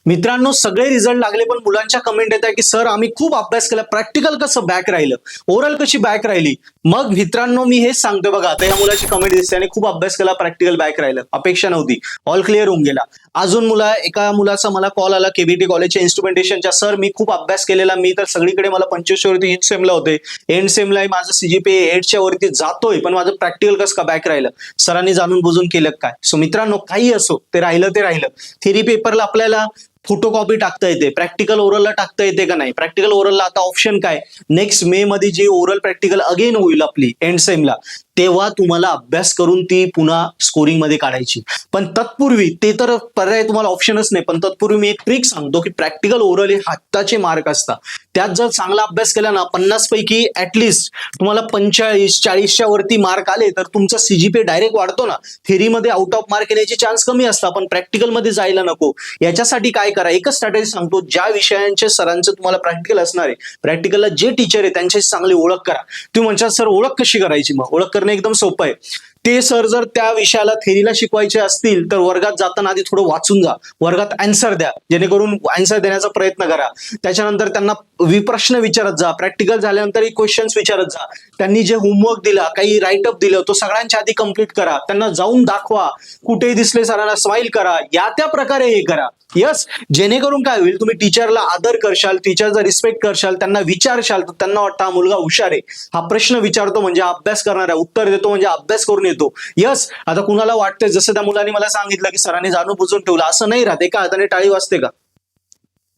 मित्रांनो, सगळे रिझल्ट लागले पण मुलांच्या कमेंट येत आहे की सर आम्ही खूप अभ्यास केला, प्रॅक्टिकल कसं बॅक राहिलं, ओरल कशी बॅक राहिली. मग मित्रांनो मी हेच सांगतोय बघा, आता या मुलाची कमेंट दिसते आणि खूप अभ्यास केला, प्रॅक्टिकल बॅक राहिलं, अपेक्षा नव्हती, ऑल क्लिअर होऊन गेला. अजून एका मुलाचा मला कॉल आला केबीटी कॉलेजच्या इन्स्ट्रुमेंटेशनच्या, सर मी खूप अभ्यास केलेला, मी तर सगळीकडे मला 25 वरती इन सेमला होते, एंड सेमला माझं सीजीपीए 8च्या वरती जातोय, पण माझं प्रॅक्टिकल कसं का बॅक राहिलं. सरांनी जाणून बुजून केलं काय. सो मित्रांनो काही असो, ते राहिलं ते राहिलं. थेरी पेपरला आपल्याला फोटोकॉपी टाकता येते, प्रॅक्टिकल ओरलला टाकता येते का नाही. प्रॅक्टिकल ओरलला आता ऑप्शन काय, नेक्स्ट मे मध्ये जी ओरल प्रॅक्टिकल अगेन होईल आपली एंड सेमला, तेव्हा तुम्हाला अभ्यास करून ती पुन्हा स्कोरिंग मध्ये काढायची. पण तत्पूर्वी ते तर पर्याय तुम्हाला ऑप्शनच नाही, पण तत्पूर्वी मी एक ट्रिक सांगतो की प्रॅक्टिकल ओरल हे हाताचे मार्क असतात. त्यात जर चांगला अभ्यास केला ना, 50 पैकी ऍटलिस्ट तुम्हाला 45-40च्या वरती मार्क आले तर तुमचा सीजीपीए डायरेक्ट वाढतो ना. थेरीमध्ये आउट ऑफ मार्क येण्याचे चान्स कमी असतात, पण प्रॅक्टिकल मध्ये जायला नको. याच्यासाठी काय करा, एकच स्ट्रॅटेजी सांगतो, ज्या विषयांचे सरांचं तुम्हाला प्रॅक्टिकल असणार आहे, प्रॅक्टिकलला जे टीचर आहे त्यांच्याशी चांगली ओळख करा. तुम्ही म्हणशाल सर ओळख कशी करायची, मग ओळख करणं एकदम सोपं आहे. ते सर जर त्या विषयाला थेरीला शिकवायचे असतील तर वर्गात जाताना आधी थोडं वाचून जा, वर्गात आन्सर द्या, जेणेकरून आन्सर देण्याचा प्रयत्न करा. त्याच्यानंतर त्यांना प्रश्न विचारत जा, प्रॅक्टिकल झाल्यानंतर क्वेश्चन्स विचारत जा. त्यांनी जे होमवर्क दिला, काही राईटअप दिलं, तो सगळ्यांच्या आधी कम्प्लीट करा, त्यांना जाऊन दाखवा, कुठेही दिसले सरांना स्माइल करा, या त्या प्रकारे हे करा. यस, जेणेकरून काय होईल, तुम्ही टीचरला आदर करशाल, टीचरचा रिस्पेक्ट करशाल, त्यांना विचारशाल तर त्यांना वाटतं हा मुलगा हुशार आहे, हा प्रश्न विचारतो म्हणजे अभ्यास करणार आहे, उत्तर देतो म्हणजे अभ्यास करून येतो. यस, आता कुणाला वाटतंय, जसं त्या मुलांनी मला सांगितलं की सरांनी जाणून बुजून ठेवलं, असं नाही राहते का, हाताने टाळी वाजते का,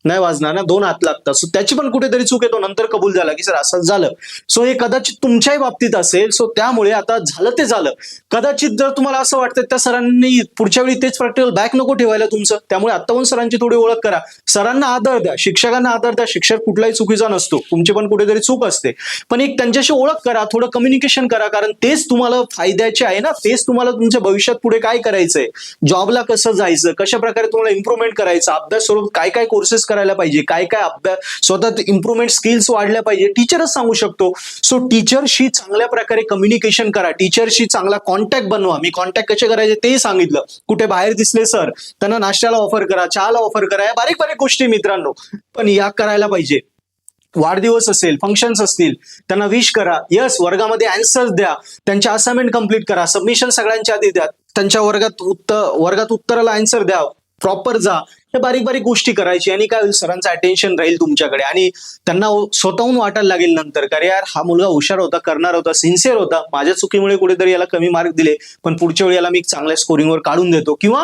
नाही वाजणार ना, 2 हात लागतात. सो त्याची पण कुठेतरी चूक येतो, नंतर कबूल झाला की सर असंच झालं. सो हे कदाचित तुमच्याही बाबतीत असेल. सो त्यामुळे आता झालं ते झालं. कदाचित जर तुम्हाला असं वाटतं त्या सरांनी पुढच्या वेळी तेच प्रॅक्टिकल बॅक नको ठेवायला तुमचं, त्यामुळे आत्ताहून सरांची थोडी ओळख करा, सरांना आदर द्या, शिक्षकांना आदर द्या. शिक्षक कुठलाही चुकीचा नसतो, तुमची पण कुठेतरी चूक असते, पण एक त्यांच्याशी ओळख करा, थोडं कम्युनिकेशन करा, कारण तेच तुम्हाला फायद्याचे आहे ना, तेच तुम्हाला तुमच्या भविष्यात पुढे काय करायचंय, जॉबला कसं जायचं, कशा प्रकारे तुम्हाला इम्प्रुव्हमेंट करायचं, अभ्यास सोबत काय काय कोर्सेस करायला पाहिजे, काय काय अभ्यास स्वतः इम्प्रुव्हमेंट स्किल्स वाढल्या पाहिजे, टीचरच सांगू शकतो. सो टीचरशी चांगल्या प्रकारे कम्युनिकेशन करा, टीचरशी चांगला कॉन्टॅक्ट बनवा. मी कॉन्टॅक्ट कसे करायचे तेही सांगितलं. कुठे बाहेर दिसले सर, त्यांना नाश्त्याला ऑफर करा, चहाला ऑफर करा, या बारीक बारीक गोष्टी मित्रांनो, पण या करायला पाहिजे. वाढदिवस असेल, फंक्शन्स असतील, त्यांना विश करा. यस, वर्गामध्ये आन्सर्स द्या, त्यांच्या असाइनमेंट कंप्लीट करा, सबमिशन सगळ्यांच्या आधी द्या, त्यांच्या वर्गात उत्तराला आन्सर द्या, प्रॉपर जा. हे बारीक बारीक गोष्टी करायची आणि काय होईल, सरांचं अटेन्शन राहील तुमच्याकडे आणि त्यांना स्वतःहून वाटायला लागेल नंतर, अरे यार हा मुलगा हुशार होता, करणार होता, सिन्सिअर होता, माझ्या चुकीमुळे कुठेतरी याला कमी मार्क दिले, पण पुढच्या वेळी याला मी चांगल्या स्कोरिंगवर काढून देतो. किंवा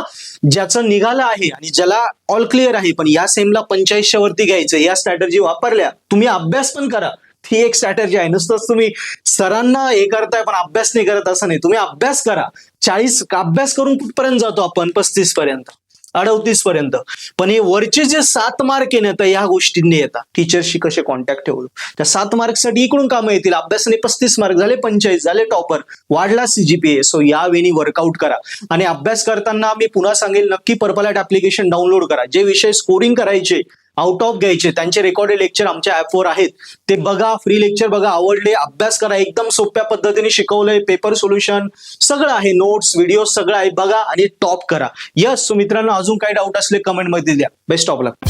ज्याचं निघालं आहे आणि ज्याला ऑल क्लिअर आहे पण या सेमला 45च्या वरती घ्यायचं, या स्ट्रॅटेजी वापरल्या, तुम्ही अभ्यास पण करा. ही एक स्ट्रॅटेजी आहे. नुसतंच तुम्ही सरांना हे करताय पण अभ्यास नाही करत असं नाही, तुम्ही अभ्यास करा. 40 अभ्यास करून कुठपर्यंत जातो आपण, 35 पर्यंत, 38 पर्यंत. पण हे वरचे जे 7 मार्क येणं या गोष्टींनी येतात. टीचरशी कसे कॉन्टॅक्ट ठेवलं, त्या 7 मार्कसाठी इकडून कामं येतील. अभ्यासाने 35 मार्क झाले, 45 झाले, टॉपर वाढला सीजीपीए. सो या वेळी वर्कआउट करा आणि अभ्यास करताना मी पुन्हा सांगेल, नक्की पर्पल ॲट ऍप्लिकेशन डाउनलोड करा. जे विषय स्कोरिंग करायचे, आउट ऑफ घ्यायचे, त्यांचे रेकॉर्डेड लेक्चर आमच्या ऍपवर आहेत, ते बघा, फ्री लेक्चर बघा, आवडले अभ्यास करा. एकदम सोप्या पद्धतीने शिकवलंय, पेपर सोल्युशन सगळं आहे, नोट्स व्हिडिओ सगळं आहे, बघा आणि टॉप करा. यस, मित्रांनो अजून काही डाऊट असले कमेंटमध्ये द्या. Best of luck.